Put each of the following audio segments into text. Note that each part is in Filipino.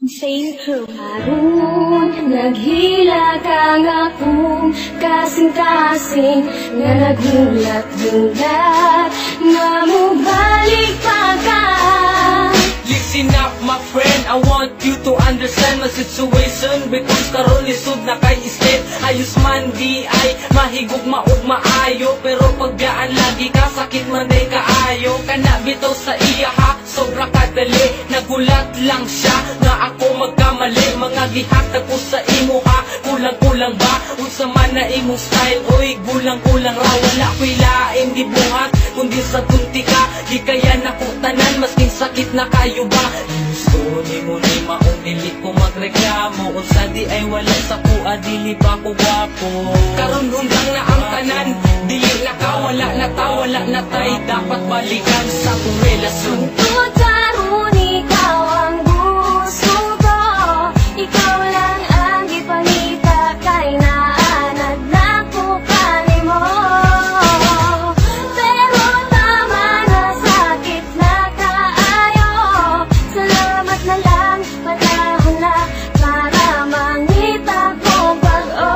Saint Crew. Harun, naghila kang akong kasing-kasing nga naghulat-hulat nga mubalik pa ka. Listen up my friend, I want you to understand my situation because karon lisod na kay islit. Ayos man di ay mahigog maod maayo, pero pagbiyaan lagi ka sakit man day kaayo. Kana bitaw sa iya ha, sobra kadali. Nagulat lang siya na ako magkamali. Mga gihatag ko sa imo ha, kulang-kulang ba? Unsa man na imong style, oy gulang-kulang ra. Wala ko'y lain gibuhat kundi sa tunti ka. Di kaya nako tanan maskin sakit na kayo ba? Gusto ni mo ni maong dili ko magreklamo. Unsa di ay wala sa kuha, dili ba ko gwapo? Karon hunggang na ang tanan, dili na ka, wala na ta, wala na tay. Dapat balikan sa kong relasyon. Tungkol karon ikaw ang gusto ko, ikaw lang ang gipangita kay naanad na ko kanimo. Pero tama na sakit na kaayo, salamat na lang panahon na para mangita kong pag-o.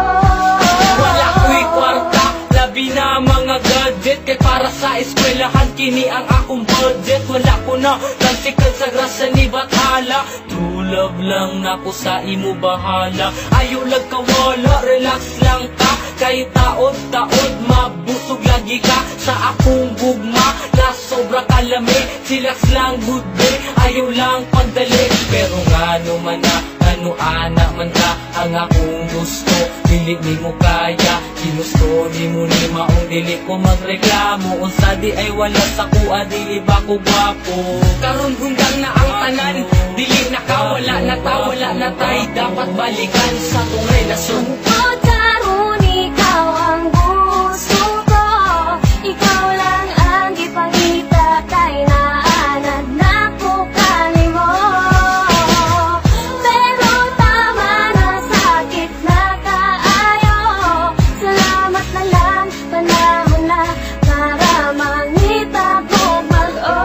Wala ko'y kwarta, labi na mga gadget. Kay para sa eskwelahan kini ang akong budget. Wala ko na tansikan sa grasa ni Bathala. True love lang na ko sa imo bahala. Ayaw lang kawala, relax lang ka. Kay taod-taod mabusog lagi ka sa akong gugma na sobra kalami. Chillax lang good day, ayaw lang pagdali. Pero nga naman na ano ana man ka ang akong gusto, dili ni mo kaya. Ginusto ni mo ni maong dili ko magreklamo. Unsa di ay wala sa kuha, dili ba ko gwapo? Karon hunggang na ang tanan, dili na ka, wala na ta, wala na tay. Dapat balikan sa tong relasyon. Tungkol karon ikaw ang gusto ko, ikaw lang ang gipangita kay naanad na ko kanimo. Pero tama na sakit na kaayo, salamat na lang panahon na para mangita kong pag-o.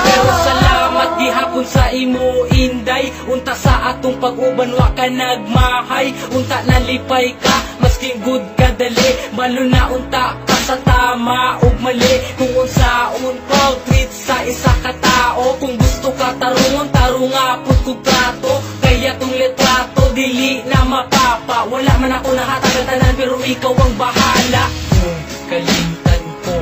Pero salamat gihapon sa imo inday. Unta sa atong pag-uban wa ka nagmahay. Unta nalipay ka masking good ka dali. Malo na unta ka sa tama ug mali. Kung unsaon pag treat sa isa ka tao. Kung gusto ka tarungon, tarunga pud kog trato. Kaya tong litrato dili na mapapa. Wala man ako nahatag tanan pero ikaw ang bahala. Kung kalimtan ko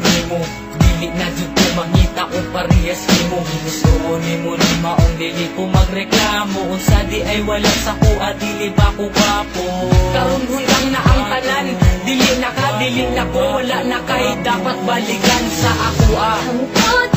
nimo, dili na jud ko mangita o parehas nimo. Gusto nimo ni maong dili ko magreklamo. Unsa di ay wala sa kuha, dili ba ko gwapo? Karon hunggang na ang tanan, dili na ka, dili na ko, wala na kay. Dapat balikan sa ako Tungkol